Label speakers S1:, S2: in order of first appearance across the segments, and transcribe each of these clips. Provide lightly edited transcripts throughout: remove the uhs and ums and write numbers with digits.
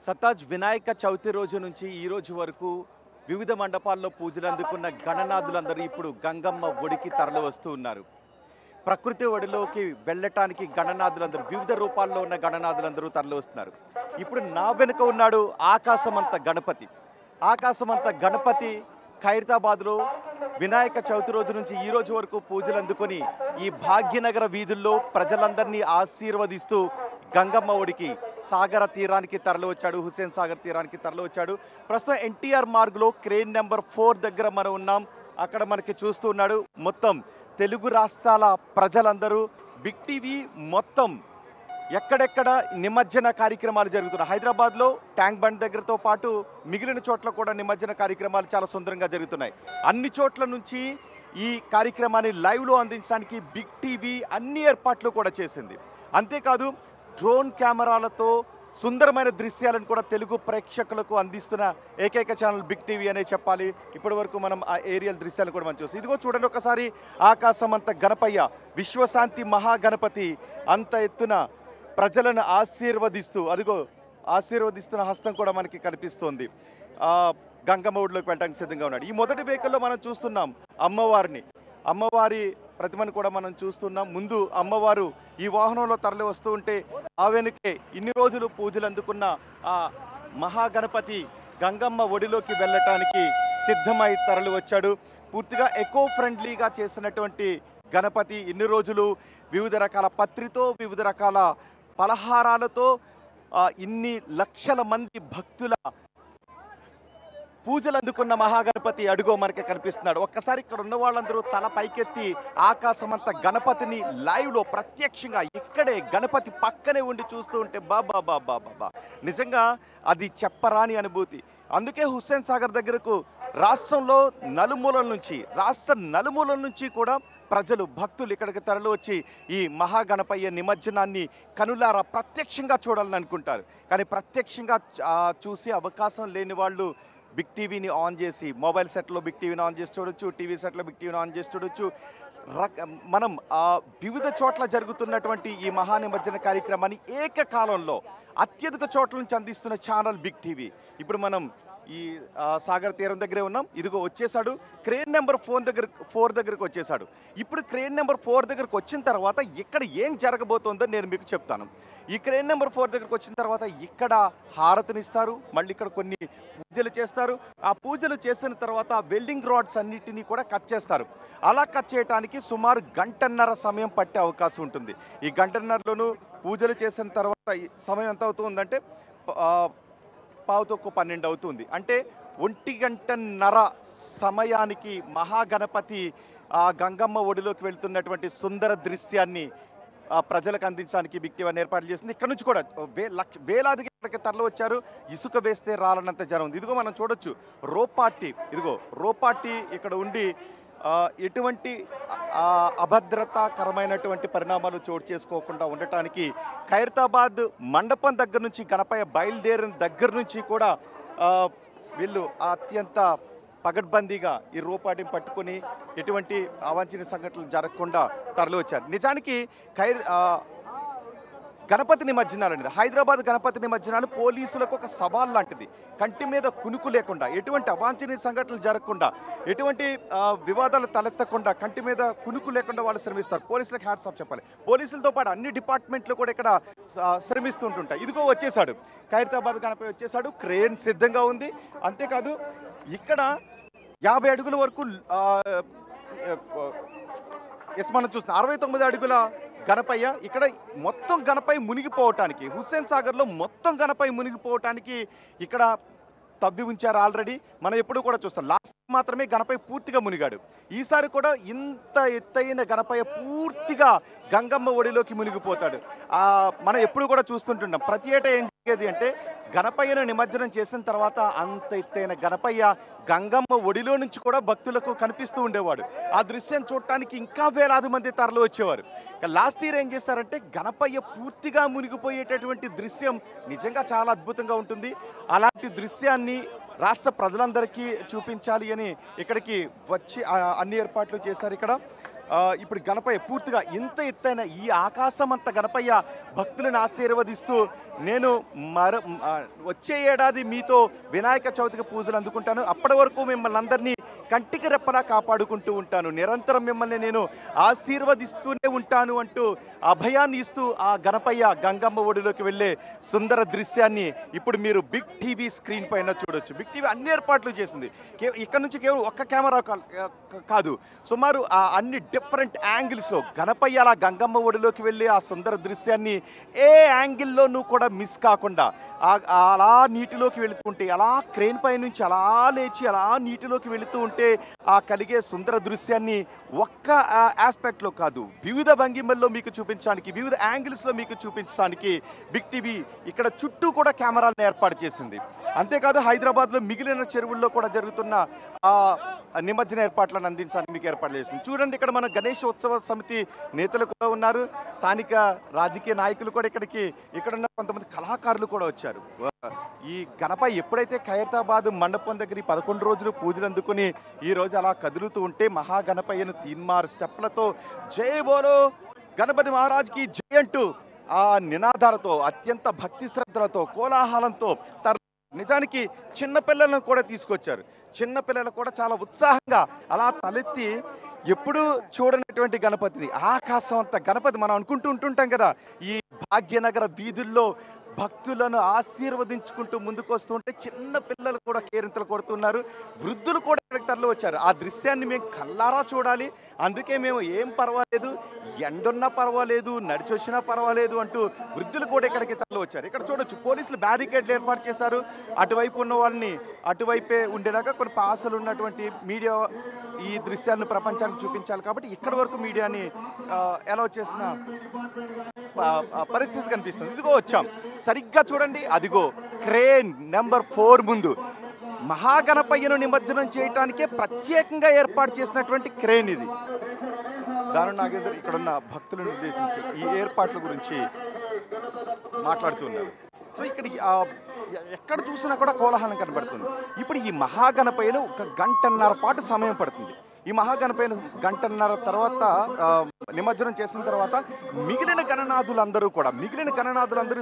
S1: సతాజ్ వినాయక చవితి రోజు నుంచి ఈ రోజు వరకు వివిధ మండపాల్లో పూజలు అందుకున్న గణనాథులందరూ ఇప్పుడు గంగమ్మ ఒడికి తరలి వస్తూ ఉన్నారు. ప్రకృతి ఒడిలోకి వెళ్ళటానికి గణనాథులందరూ వివిధ రూపాల్లో ఉన్న గణనాథులందరూ తరలి వస్తున్నారు. ఇప్పుడు నా వెనుక ఉన్నాడు ఆకాశమంత గణపతి. ఆకాశమంత గణపతి ఖైరతాబాద్లో వినాయక చవితి రోజు నుంచి ఈ రోజు వరకు పూజలు అందుకొని ఈ భాగ్యనగర వీధుల్లో ప్రజలందరినీ ఆశీర్వదిస్తూ గంగమ్మ ఒడికి సాగర తీరానికి తరలి వచ్చాడు. హుస్సేన్ సాగర్ తీరానికి తరలి వచ్చాడు. ప్రస్తుతం ఎన్టీఆర్ మార్గ్లో క్రేన్ నెంబర్ 4 దగ్గర మనం ఉన్నాం. అక్కడ మనకి చూస్తూ ఉన్నాడు. మొత్తం తెలుగు రాష్ట్రాల ప్రజలందరూ బిగ్ టీవీ మొత్తం ఎక్కడెక్కడ నిమజ్జన కార్యక్రమాలు జరుగుతున్నాయి. హైదరాబాద్లో ట్యాంక్ బండ్ దగ్గరతో పాటు మిగిలిన చోట్ల కూడా నిమజ్జన కార్యక్రమాలు చాలా సుందరంగా జరుగుతున్నాయి. అన్ని చోట్ల నుంచి ఈ కార్యక్రమాన్ని లైవ్లో అందించడానికి బిగ్ టీవీ అన్ని ఏర్పాట్లు కూడా చేసింది. అంతేకాదు డ్రోన్ కెమెరాలతో సుందరమైన దృశ్యాలను కూడా తెలుగు ప్రేక్షకులకు అందిస్తున్న ఏకైక ఛానల్ బిగ్ టీవీ అనే చెప్పాలి. ఇప్పటి వరకు మనం ఆ ఏరియల్ దృశ్యాలు కూడా మనం చూస్తాం. ఇదిగో చూడండి ఒకసారి, ఆకాశమంత గణపయ్య విశ్వశాంతి మహాగణపతి అంత ఎత్తున ప్రజలను ఆశీర్వదిస్తూ, అదిగో ఆశీర్వదిస్తున్న హస్తం కూడా మనకి కనిపిస్తోంది. గంగమ్మ ఒడిలోకి వెళ్ళడానికి సిద్ధంగా ఉన్నాడు. ఈ మొదటి వెహికల్లో మనం చూస్తున్నాం అమ్మవారి ప్రతిమను కూడా మనం చూస్తున్నాం. ముందు అమ్మవారు ఈ వాహనంలో తరలి వస్తూ ఉంటే ఆ వెనుకే ఇన్ని రోజులు పూజలు అందుకున్న ఆ మహాగణపతి గంగమ్మ ఒడిలోకి వెళ్ళటానికి సిద్ధమై తరలి వచ్చాడు. పూర్తిగా ఎకో ఫ్రెండ్లీగా చేసినటువంటి గణపతి ఇన్ని రోజులు వివిధ రకాల పత్రితో, వివిధ రకాల పలహారాలతో ఇన్ని లక్షల మంది భక్తుల పూజలు అందుకున్న మహాగణపతి అడుగో మనకి కనిపిస్తున్నాడు. ఒక్కసారి ఇక్కడ ఉన్న వాళ్ళందరూ తల పైకెత్తి ఆకాశమంత గణపతిని లైవ్లో ప్రత్యక్షంగా ఇక్కడే గణపతి పక్కనే ఉండి చూస్తూ ఉంటే బాబా బాబా బాబా నిజంగా అది చెప్పరాని అనుభూతి. అందుకే హుస్సేన్ సాగర్ దగ్గరకు రాష్ట్ర నలుమూలల నుంచి కూడా ప్రజలు, భక్తులు ఇక్కడికి తరలి వచ్చి ఈ మహాగణపయ్య నిమజ్జనాన్ని కనులారా ప్రత్యక్షంగా చూడాలని అనుకుంటారు. కానీ ప్రత్యక్షంగా చూసే అవకాశం లేని వాళ్ళు బిగ్ టీవీని ఆన్ చేసి, మొబైల్ సెట్లో బిగ్ టీవీని ఆన్ చేసి చూడొచ్చు, టీవీ సెట్లో బిగ్ టీవీని ఆన్ చేసి చూడొచ్చు. మనం వివిధ చోట్ల జరుగుతున్నటువంటి ఈ మహానిమజ్జన కార్యక్రమాన్ని ఏకకాలంలో అత్యధిక చోట్ల నుంచి అందిస్తున్న ఛానల్ బిగ్ టీవీ. ఇప్పుడు మనం ఈ సాగర్ తీరం దగ్గరే ఉన్నాం. ఇదిగో వచ్చేసాడు, క్రేన్ నెంబర్ 4 దగ్గరకు వచ్చేసాడు. ఇప్పుడు క్రేన్ నెంబర్ 4 దగ్గరకు వచ్చిన తర్వాత ఇక్కడ ఏం జరగబోతోందో నేను మీకు చెప్తాను. ఈ క్రేన్ నెంబర్ 4 దగ్గరకు వచ్చిన తర్వాత ఇక్కడ హారతినిస్తారు, మళ్ళీ ఇక్కడ కొన్ని పూజలు చేస్తారు. ఆ పూజలు చేసిన తర్వాత వెల్డింగ్ రాడ్స్ అన్నిటినీ కూడా కట్ చేస్తారు. అలా కట్ చేయడానికి సుమారు గంటన్నర సమయం పట్టే అవకాశం ఉంటుంది. ఈ గంటన్నరలోనూ పూజలు చేసిన తర్వాత సమయం ఎంత అవుతుందంటే 11:12 అవుతుంది. అంటే 1 గంటన్నర సమయానికి మహాగణపతి ఆ గంగమ్మ ఒడిలోకి వెళ్తున్నటువంటి సుందర దృశ్యాన్ని ప్రజలకు అందించడానికి బిగ్ టీవీ ఏర్పాటు చేసింది. ఇక్కడ నుంచి కూడా వేలాదిగా ఇక్కడికి తరలి వచ్చారు. ఇసుక వేస్తే రాలనంత జనం ఉంది. ఇదిగో మనం చూడొచ్చు రోపాటి ఇక్కడ ఉండి ఎటువంటి అభద్రతాకరమైనటువంటి పరిణామాలు చోటు చేసుకోకుండా ఉండటానికి ఖైరతాబాద్ మండపం దగ్గర నుంచి గణపయ్య బయలుదేరిన దగ్గర నుంచి కూడా వీళ్ళు అత్యంత పగడ్బందీగా ఈ రోపాటిని పట్టుకొని ఎటువంటి అవాంఛనీయ సంఘటనలు జరగకుండా తరలి వచ్చారు. నిజానికి గణపతి నిమజ్జనాలు అనేది, హైదరాబాద్ గణపతి నిమజ్జనాలు పోలీసులకు ఒక సవాల్ లాంటిది. కంటి మీద కునుకు లేకుండా, ఎటువంటి అవాంఛనీయ సంఘటనలు జరగకుండా, ఎటువంటి వివాదాలు తలెత్తకుండా, కంటి మీద కునుకు లేకుండా వాళ్ళు శ్రమిస్తారు. పోలీసులకు హ్యాట్స్ ఆఫ్ చెప్పాలి. పోలీసులతో పాటు అన్ని డిపార్ట్మెంట్లు కూడా ఇక్కడ శ్రమిస్తుంటుంటాయి. ఇదిగో వచ్చేసాడు, ఖైరతాబాద్ గణపతి వచ్చేసాడు. క్రేన్ సిద్ధంగా ఉంది. అంతేకాదు ఇక్కడ 50 అడుగుల వరకు మనం చూస్తున్నాం. 69 అడుగుల గణపయ్య ఇక్కడ మొత్తం గణపై మునిగిపోవటానికి, హుస్సేన్ సాగర్లో మొత్తం గణపై మునిగిపోవటానికి ఇక్కడ తవ్వి ఉంచారు ఆల్రెడీ. మనం ఎప్పుడు కూడా చూస్తాం. లాస్ట్ మాత్రమే గణపై పూర్తిగా మునిగాడు. ఈసారి కూడా ఇంత ఎత్తైన గణపయ్య పూర్తిగా గంగమ్మ ఒడిలోకి మునిగిపోతాడు. మనం ఎప్పుడు కూడా చూస్తుంటున్నాం. ప్రతి ఏటా ఏం జరిగేది అంటే గణపయ్యను నిమజ్జనం చేసిన తర్వాత అంత ఎత్తైన గణపయ్య గంగమ్మ ఒడిలో నుంచి కూడా భక్తులకు కనిపిస్తూ ఉండేవాడు. ఆ దృశ్యం చూడటానికి ఇంకా వేలాది మంది తరలి వచ్చేవారు. లాస్ట్ ఇయర్ ఏం చేశారంటే గణపయ్య పూర్తిగా మునిగిపోయేటటువంటి దృశ్యం నిజంగా చాలా అద్భుతంగా ఉంటుంది. అలాంటి దృశ్యాన్ని రాష్ట్ర ప్రజలందరికీ చూపించాలి అని ఇక్కడికి వచ్చి అన్ని ఏర్పాట్లు చేశారు. ఇక్కడ ఇప్పుడు గణపయ్య పూర్తిగా ఇంత ఎత్తైన ఈ ఆకాశం అంత గణపయ్య భక్తులను ఆశీర్వదిస్తూ నేను వచ్చే ఏడాది మీతో వినాయక చవితికి పూజలు అందుకుంటాను. అప్పటి వరకు మిమ్మల్ని అందరినీ కంటికి రెప్పలా కాపాడుకుంటూ ఉంటాను, నిరంతరం మిమ్మల్ని నేను ఆశీర్వదిస్తూనే ఉంటాను అంటూ అభయాన్ని ఇస్తూ ఆ గణపయ్య గంగమ్మ ఒడిలోకి వెళ్ళే సుందర దృశ్యాన్ని ఇప్పుడు మీరు బిగ్ టీవీ స్క్రీన్ పైన చూడొచ్చు. బిగ్ టీవీ అన్ని ఏర్పాట్లు చేసింది. ఇక్కడ నుంచి కేవలం ఒక్క కెమెరా కాదు, సుమారు అన్ని డిఫరెంట్ యాంగిల్స్లో గణపయ్య అలా గంగమ్మ ఒడిలోకి వెళ్ళి ఆ సుందర దృశ్యాన్ని ఏ యాంగిల్లోనూ కూడా మిస్ కాకుండా అలా నీటిలోకి వెళుతుంటే, అలా క్రేన్ పై నుంచి అలా లేచి అలా నీటిలోకి వెళుతూ ఉంటే ఆ కలిగే సుందర దృశ్యాన్ని ఒక్క ఆస్పెక్ట్లో కాదు, వివిధ భంగిమల్లో మీకు చూపించడానికి, వివిధ యాంగిల్స్లో మీకు చూపించడానికి బిగ్ టీవీ ఇక్కడ చుట్టూ కూడా కెమెరాలను ఏర్పాటు చేసింది. అంతేకాదు హైదరాబాద్లో మిగిలిన చెరువుల్లో కూడా జరుగుతున్న నిమజ్జన ఏర్పాట్లను అందించడానికి మీకు ఏర్పాట్లు చేసింది. చూడండి, ఇక్కడ మన గణేష్ ఉత్సవ సమితి నేతలు కూడా ఉన్నారు, స్థానిక రాజకీయ నాయకులు కూడా ఇక్కడున్న కొంతమంది కళాకారులు కూడా వచ్చారు. ఈ గణపయ్య ఎప్పుడైతే ఖైరతాబాద్ మండపం దగ్గర 11 రోజులు పూజలు అందుకుని ఈ రోజు అలా కదులుతూ ఉంటే మహాగణపయ్యను తీన్మార్ స్టెప్లతో జై బోలో గణపతి మహారాజ్కి జై అంటూ ఆ నినాదాలతో అత్యంత భక్తి శ్రద్ధలతో కోలాహలంతో నిజానికి చిన్నపిల్లలను కూడా తీసుకొచ్చారు. చిన్నపిల్లలు కూడా చాలా ఉత్సాహంగా అలా తలెత్తి ఎప్పుడూ చూడనటువంటి గణపతిని, ఆకాశం అంత గణపతి మనం అనుకుంటూ ఉంటుంటాం కదా. ఈ భాగ్యనగర వీధుల్లో భక్తులను ఆశీర్వదించుకుంటూ ముందుకు వస్తుంటే చిన్న పిల్లలు కూడా కేరింతలు కొడుతున్నారు, వృద్ధులు కూడా ఇక్కడికి తరలి వచ్చారు. ఆ దృశ్యాన్ని మేము కళ్ళారా చూడాలి, అందుకే మేము ఏం పర్వాలేదు, ఎండున్నా పర్వాలేదు, నడిచి వచ్చినా పర్వాలేదు అంటూ వృద్ధులు కూడా ఇక్కడికి తరలి వచ్చారు. ఇక్కడ చూడొచ్చు, పోలీసులు బ్యారికేడ్లు ఏర్పాటు చేశారు. అటువైపు ఉన్న వాళ్ళని అటువైపే ఉండేలాగా కొన్ని పాసలు ఉన్నటువంటి మీడియా ఈ దృశ్యాలను ప్రపంచానికి చూపించాలి కాబట్టి ఇక్కడి వరకు మీడియాని అలౌ చేసిన పరిస్థితి కనిపిస్తుంది. ఇదిగో వచ్చాం, సరిగ్గా చూడండి, అదిగో క్రేన్ నెంబర్ 4 ముందు మహాగణపయ్యను నిమజ్జనం చేయటానికే ప్రత్యేకంగా ఏర్పాటు చేసినటువంటి క్రేన్ ఇది. దారుణ నాగేందర్ ఇక్కడున్న భక్తులను ఉద్దేశించి ఈ ఏర్పాట్ల గురించి మాట్లాడుతున్నారు. సో ఇక్కడ ఎక్కడ చూసినా కూడా కోలాహలం కనబడుతుంది. ఇప్పుడు ఈ మహాగణపయ్యను 1 గంటన్నర పాటు సమయం పడుతుంది. ఈ మహాగణపయ్యను 1 గంటన్నర తర్వాత నిమజ్జనం చేసిన తర్వాత మిగిలిన గణనాథులందరూ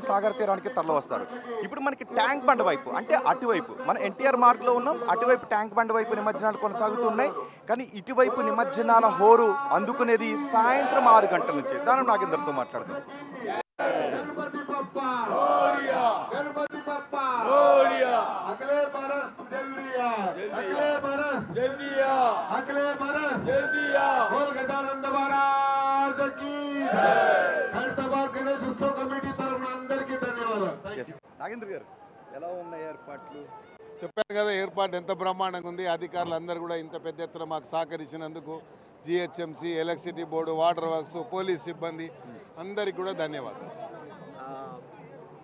S1: సాగర్ తీరానికి తరలి వస్తారు. ఇప్పుడు మనకి ట్యాంక్ బండ్ వైపు, అంటే అటువైపు మన ఎన్టీఆర్ మార్గ్లో ఉన్నాం, అటువైపు ట్యాంక్ బండ్ వైపు నిమజ్జనాలు కొనసాగుతున్నాయి. కానీ ఇటువైపు నిమజ్జనాల హోరు అందుకునేది సాయంత్రం 6 గంటల నుంచి. దాని నాగేందర్తో మాట్లాడుతున్నాం. నాగేంద్ర గారు, ఎలా ఉన్నాయి ఏర్పాట్లు?
S2: చెప్పాను కదా, ఏర్పాటు ఎంత బ్రహ్మాండంగా ఉంది. అధికారులు అందరూ కూడా ఇంత పెద్ద ఎత్తున మాకు సహకరించినందుకు GHMC, electricity board, water works, police సిబ్బంది అందరికి కూడా ధన్యవాదాలు.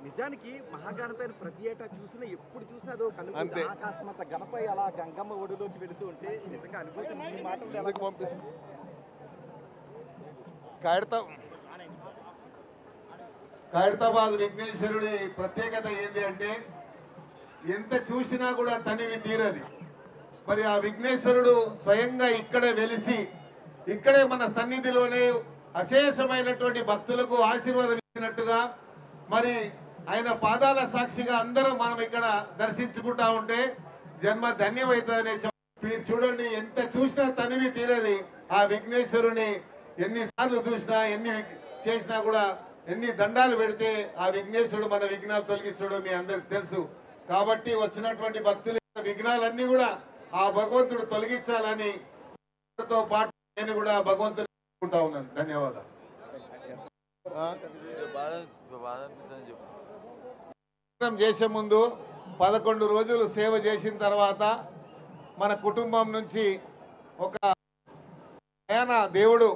S1: నిజానికి మహాగణపయ్య ప్రతి ఏటా చూసినా, ఎప్పుడు చూసినా అదో అంతే, ఆకాశం అంత గణపయ్య అలా గంగమ్మ ఒడిలోకి వెళుతూ ఉంటే నిజంగా అనుభూతి
S2: పంపిస్తుంది. ఖైరతాబాద్ విఘ్నేశ్వరుడి ప్రత్యేకత ఏంటి అంటే ఎంత చూసినా కూడా తనివి తీరది. మరి ఆ విఘ్నేశ్వరుడు స్వయంగా ఇక్కడే వెలిసి ఇక్కడే మన సన్నిధిలోనే అశేషమైనటువంటి భక్తులకు ఆశీర్వాదం ఇచ్చినట్టుగా మరి ఆయన పాదాల సాక్షిగా అందరం మనం ఇక్కడ దర్శించుకుంటా ఉంటే జన్మ ధన్యమవుతుందని మీరు చూడండి, ఎంత చూసినా తనివి తీరది. ఆ విఘ్నేశ్వరుని ఎన్నిసార్లు చూసినా, ఎన్ని చేసినా కూడా, ఎన్ని దండాలు పెడితే ఆ విఘ్నేశ్వరుడు మన విఘ్నాలు తొలగిస్తాడో మీ అందరికి తెలుసు. కాబట్టి వచ్చినటువంటి భక్తుల విఘ్నాలన్నీ కూడా ఆ భగవంతుడు తొలగించాలని తో పాటు నేను కూడా భగవంతుడు అనుకుంటా ఉన్నాను. ధన్యవాదాలు. చేసే ముందు 11 రోజులు సేవ చేసిన తర్వాత మన కుటుంబం నుంచి ఒక దేవుడు,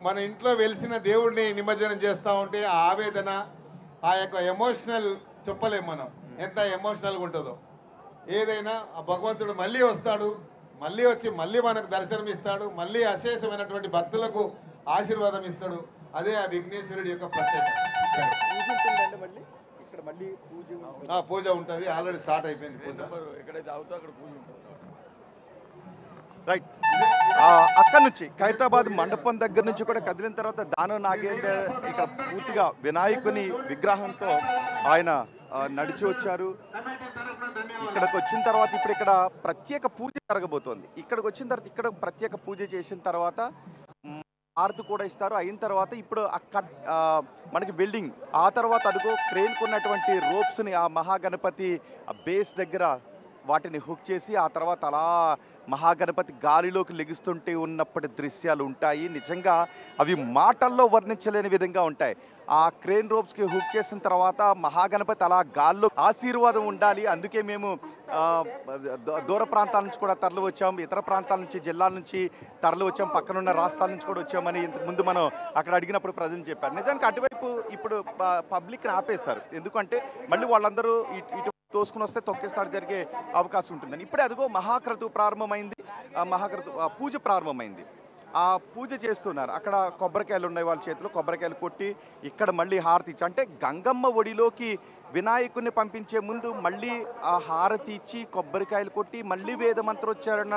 S2: మన ఇంట్లో వెలిసిన దేవుడిని నిమజ్జనం చేస్తూ ఉంటే ఆ ఆవేదన, ఆ యొక్క ఎమోషనల్ చెప్పలేము మనం, ఎంత ఎమోషనల్గా ఉంటుందో. ఏదైనా ఆ భగవంతుడు మళ్ళీ వస్తాడు, మళ్ళీ వచ్చి మళ్ళీ మనకు దర్శనం ఇస్తాడు, మళ్ళీ అశేషమైనటువంటి భక్తులకు ఆశీర్వాదం ఇస్తాడు. అదే ఆ విఘ్నేశ్వరుడి యొక్క ప్రత్యేకత. పూజ ఉంటుంది, ఆల్రెడీ స్టార్ట్ అయిపోయింది పూజ.
S1: రైట్. అక్కడి నుంచి ఖైరతాబాద్ మండపం దగ్గర నుంచి కూడా కదిలిన తర్వాత దానం నాగేందర్ ఇక్కడ పూర్తిగా వినాయకుని విగ్రహంతో ఆయన నడిచి వచ్చారు. ఇక్కడికి వచ్చిన తర్వాత ఇప్పుడు ఇక్కడ ప్రత్యేక పూజ జరగబోతోంది. ఇక్కడికి వచ్చిన తర్వాత ఇక్కడ ప్రత్యేక పూజ చేసిన తర్వాత హారతి కూడా ఇస్తారు. అయిన తర్వాత ఇప్పుడు మనకి బిల్డింగ్ ఆ తర్వాత అదిగో క్రేన్కు ఉన్నటువంటి రోప్స్ని ఆ మహాగణపతి బేస్ దగ్గర వాటిని హుక్ చేసి ఆ తర్వాత అలా మహాగణపతి గాలిలోకి లెగుస్తుంటే ఉన్నప్పటి దృశ్యాలు ఉంటాయి. నిజంగా అవి మాటల్లో వర్ణించలేని విధంగా ఉంటాయి. ఆ క్రేన్ రోప్స్కి హుక్ చేసిన తర్వాత మహాగణపతి అలా గాల్లో ఆశీర్వాదం ఉండాలి. అందుకే మేము దూర ప్రాంతాల నుంచి కూడా తరలి వచ్చాం, ఇతర ప్రాంతాల నుంచి జిల్లాల నుంచి తరలి వచ్చాం, పక్కనున్న రాష్ట్రాల నుంచి కూడా వచ్చామని ఇంతకుముందు మనం అక్కడ అడిగినప్పుడు ప్రజలు చెప్పారు. నిజానికి అటువైపు ఇప్పుడు పబ్లిక్ని ఆపేశారు. ఎందుకంటే మళ్ళీ వాళ్ళందరూ ఇటు తోసుకుని వస్తే తొక్కేస్తాడు జరిగే అవకాశం ఉంటుందని. ఇప్పుడే అదిగో మహాక్రతు ప్రారంభమైంది, మహాక్రతు పూజ ప్రారంభమైంది. ఆ పూజ చేస్తున్నారు. అక్కడ కొబ్బరికాయలు ఉన్నాయి వాళ్ళ చేతిలో, కొబ్బరికాయలు కొట్టి ఇక్కడ మళ్ళీ హారతి ఇచ్చి, అంటే గంగమ్మ ఒడిలోకి వినాయకుడిని పంపించే ముందు మళ్ళీ ఆ హారతి ఇచ్చి కొబ్బరికాయలు కొట్టి మళ్ళీ వేద మంత్రోచ్చారణ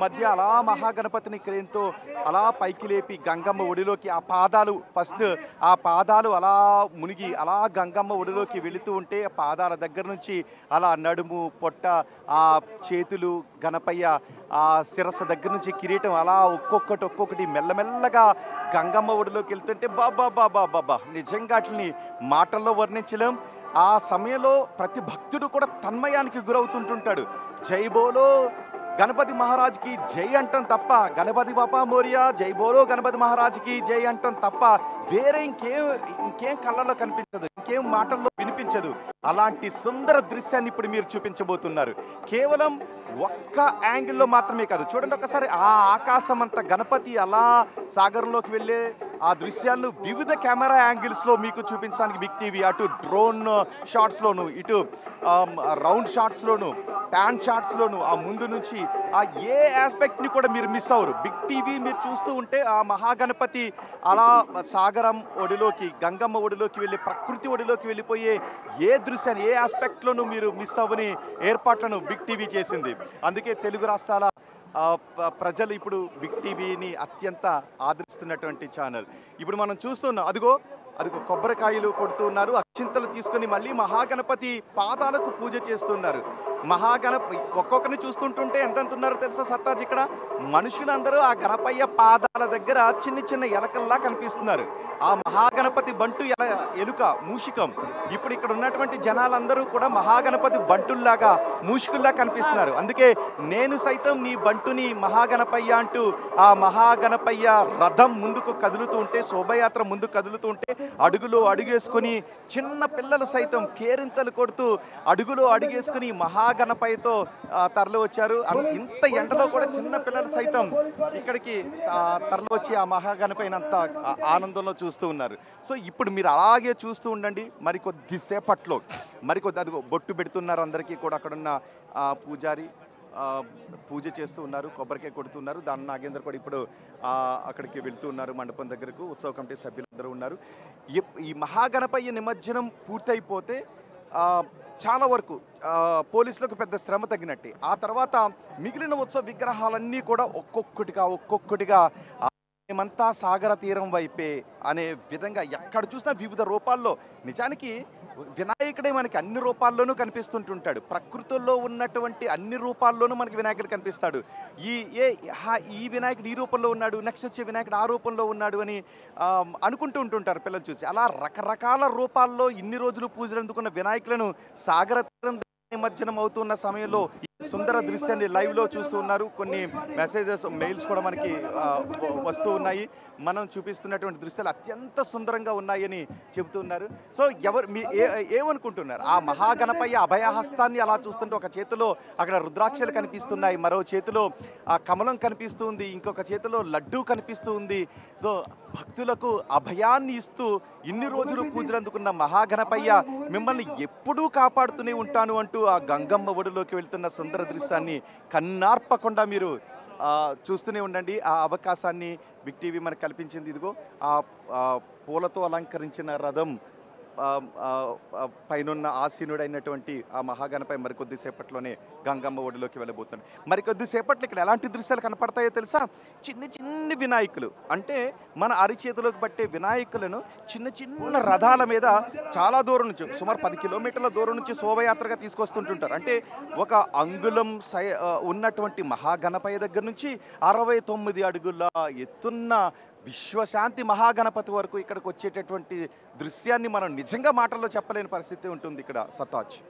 S1: మధ్య అలా మహాగణపతిని క్రేన్తో అలా పైకి లేపి గంగమ్మ ఒడిలోకి ఆ పాదాలు ఫస్ట్ ఆ పాదాలు అలా మునిగి అలా గంగమ్మ ఒడిలోకి వెళుతూ ఉంటే ఆ పాదాల దగ్గర నుంచి అలా నడుము పొట్ట ఆ చేతులు గణపయ్య ఆ శిరస్సు దగ్గర నుంచి కిరీటం అలా ఒక్కొక్కటి మెల్లమెల్లగా గంగమ్మ ఒడిలోకి వెళ్తుంటే బాబా బాబా బాబా నిజంగా వాటిని మాటల్లో వర్ణించలేం. ఆ సమయంలో ప్రతి భక్తుడు కూడా తన్మయానికి గురవుతుంటుంటాడు. జై బోలో గణపతి మహారాజ్కి జై అంటాం తప్ప, గణపతి బాపా మోరియా జై బోలో గణపతి మహారాజ్కి జై అంటాం తప్ప వేరే ఇంకేం కళ్ళలో కనిపించదు, ఇంకేం మాటల్లో వినిపించదు. అలాంటి సుందర దృశ్యాన్ని ఇప్పుడు మీరు చూపించబోతున్నారు. కేవలం ఒక్క యాంగిల్లో మాత్రమే కాదు, చూడండి ఒకసారి ఆ ఆకాశం అంతా గణపతి అలా సాగరంలోకి వెళ్ళే ఆ దృశ్యాలను వివిధ కెమెరా యాంగిల్స్లో మీకు చూపించడానికి బిగ్ టీవీ అటు డ్రోన్ షాట్స్లోను, ఇటు రౌండ్ షాట్స్లోను, ప్యాన్ షాట్స్లోను, ఆ ముందు నుంచి ఆ ఏ ఆస్పెక్ట్ని కూడా మీరు మిస్ అవ్వరు. బిగ్ టీవీ మీరు చూస్తూ ఉంటే ఆ మహాగణపతి అలా సాగరం ఒడిలోకి గంగమ్మ ఒడిలోకి వెళ్ళి ప్రకృతి ఒడిలోకి వెళ్ళిపోయే ఏ దృశ్యాన్ని ఏ ఆస్పెక్ట్లోనూ మీరు మిస్ అవ్వని ఏర్పాట్లను బిగ్ టీవీ చేసింది. అందుకే తెలుగు రాష్ట్రాల ప్రజలు ఇప్పుడు బిగ్ టీవీని అత్యంత ఆదరిస్తున్నటువంటి ఛానల్. ఇప్పుడు మనం చూస్తున్నాం అదిగో కొబ్బరికాయలు కొడుతూ ఉన్నారు, అక్షింతలు తీసుకొని మళ్ళీ మహాగణపతి పాదాలకు పూజ చేస్తున్నారు. ఒక్కొక్కరిని చూస్తుంటుంటే ఎంతెంత ఉన్నారో తెలుసా సత్తాజ్, ఇక్కడ మనుషులందరూ ఆ గణపయ్య పాదాల దగ్గర చిన్న ఎలకల్లా కనిపిస్తున్నారు. ఆ మహాగణపతి బంటు ఎలుక మూషికం. ఇప్పుడు ఇక్కడ ఉన్నటువంటి జనాలందరూ కూడా మహాగణపతి బంటుల్లాగా మూషికుల్లా కనిపిస్తున్నారు. అందుకే నేను సైతం నీ బంటుని మహాగణపయ్య అంటూ ఆ మహాగణపయ్య రథం ముందుకు కదులుతూ ఉంటే, శోభయాత్ర ముందుకు కదులుతూ ఉంటే అడుగులో అడుగేసుకొని చిన్న పిల్లలు సైతం కేరింతలు కొడుతూ అడుగులో అడుగేసుకుని మహాగణపయ్యతో తరలి వచ్చారు. ఇంత ఎండలో కూడా చిన్న పిల్లలు సైతం ఇక్కడికి తరలి వచ్చి ఆ మహాగణపయ్యనంత ఆనందంలో చూస్తూ ఉన్నారు. సో ఇప్పుడు మీరు అలాగే చూస్తూ ఉండండి. మరికొద్దిసేపట్లో అదిగో బొట్టు పెడుతున్నారు అందరికీ కూడా. అక్కడున్న పూజారి పూజ చేస్తూ ఉన్నారు, కొబ్బరికాయ కొడుతున్నారు. దాని నాగేందర్ కూడా ఇప్పుడు అక్కడికి వెళ్తూ ఉన్నారు మండపం దగ్గరకు. ఉత్సవ కమిటీ సభ్యులందరూ ఉన్నారు. ఈ మహాగణపయ్య నిమజ్జనం పూర్తయిపోతే చాలా వరకు పోలీసులకు పెద్ద శ్రమ తగ్గినట్టే. ఆ తర్వాత మిగిలిన ఉత్సవ విగ్రహాలన్నీ కూడా ఒక్కొక్కటిగా మేమంతా సాగర తీరం వైపే అనే విధంగా ఎక్కడ చూసినా వివిధ రూపాల్లో. నిజానికి వినాయకుడే మనకి అన్ని రూపాల్లోనూ కనిపిస్తుంటుంటాడు. ప్రకృతుల్లో ఉన్నటువంటి అన్ని రూపాల్లోనూ మనకి వినాయకుడు కనిపిస్తాడు. ఈ వినాయకుడు ఈ రూపంలో ఉన్నాడు, నెక్స్ట్ వచ్చే వినాయకుడు ఆ రూపంలో ఉన్నాడు అని అనుకుంటూ ఉంటుంటారు పిల్లలు చూసి. అలా రకరకాల రూపాల్లో ఇన్ని రోజులు పూజలు అందుకున్న వినాయకులను సాగర తీరం నిమజ్జనం అవుతున్న సమయంలో ఈ సుందర దృశ్యాన్ని లైవ్లో చూస్తూ ఉన్నారు. కొన్ని మెసేజెస్ మెయిల్స్ కూడా మనకి వస్తూ ఉన్నాయి. మనం చూపిస్తున్నటువంటి దృశ్యాలు అత్యంత సుందరంగా ఉన్నాయని చెబుతున్నారు. సో ఏమనుకుంటున్నారు? ఆ మహాగణపయ్య అభయహస్తాన్ని అలా చూస్తుంటే ఒక చేతిలో అక్కడ రుద్రాక్షలు కనిపిస్తున్నాయి, మరో చేతిలో ఆ కమలం కనిపిస్తుంది, ఇంకొక చేతిలో లడ్డూ కనిపిస్తూ ఉంది. సో భక్తులకు అభయాన్ని ఇస్తూ ఇన్ని రోజులు పూజలు అందుకున్న మహాగణపయ్య మిమ్మల్ని ఎప్పుడూ కాపాడుతూనే ఉంటాను అంటూ ఆ గంగమ్మ ఒడిలోకి వెళ్తున్న సుందర దృశ్యాన్ని కన్నార్పకుండా మీరు చూస్తూనే ఉండండి. ఆ అవకాశాన్ని బిగ్ టీవీ మనకు కల్పించింది. ఇదిగో ఆ పూలతో అలంకరించిన రథం పైనున్న ఆసీనుడైనటువంటి ఆ మహాగణపై మరికొద్ది సేపట్లోనే గంగమ్మ ఒడిలోకి వెళ్ళబోతుంది. మరికొద్ది సేపట్లో ఇక్కడ ఎలాంటి దృశ్యాలు కనపడతాయో తెలుసా? చిన్ని చిన్ని వినాయకులు, అంటే మన అరిచేతిలోకి పట్టే వినాయకులను చిన్న చిన్న రథాల మీద చాలా దూరం నుంచి, సుమారు 10 కిలోమీటర్ల దూరం నుంచి శోభయాత్రగా తీసుకొస్తుంటుంటారు. అంటే ఒక అంగుళం ఉన్నటువంటి మహాగణపయ్య దగ్గర నుంచి 69 అడుగుల ఎత్తున్న విశ్వశాంతి మహాగణపతి వరకు ఇక్కడికి వచ్చేటటువంటి దృశ్యాన్ని మనం నిజంగా మాటల్లో చెప్పలేని పరిస్థితి ఉంటుంది ఇక్కడ సతాజ్.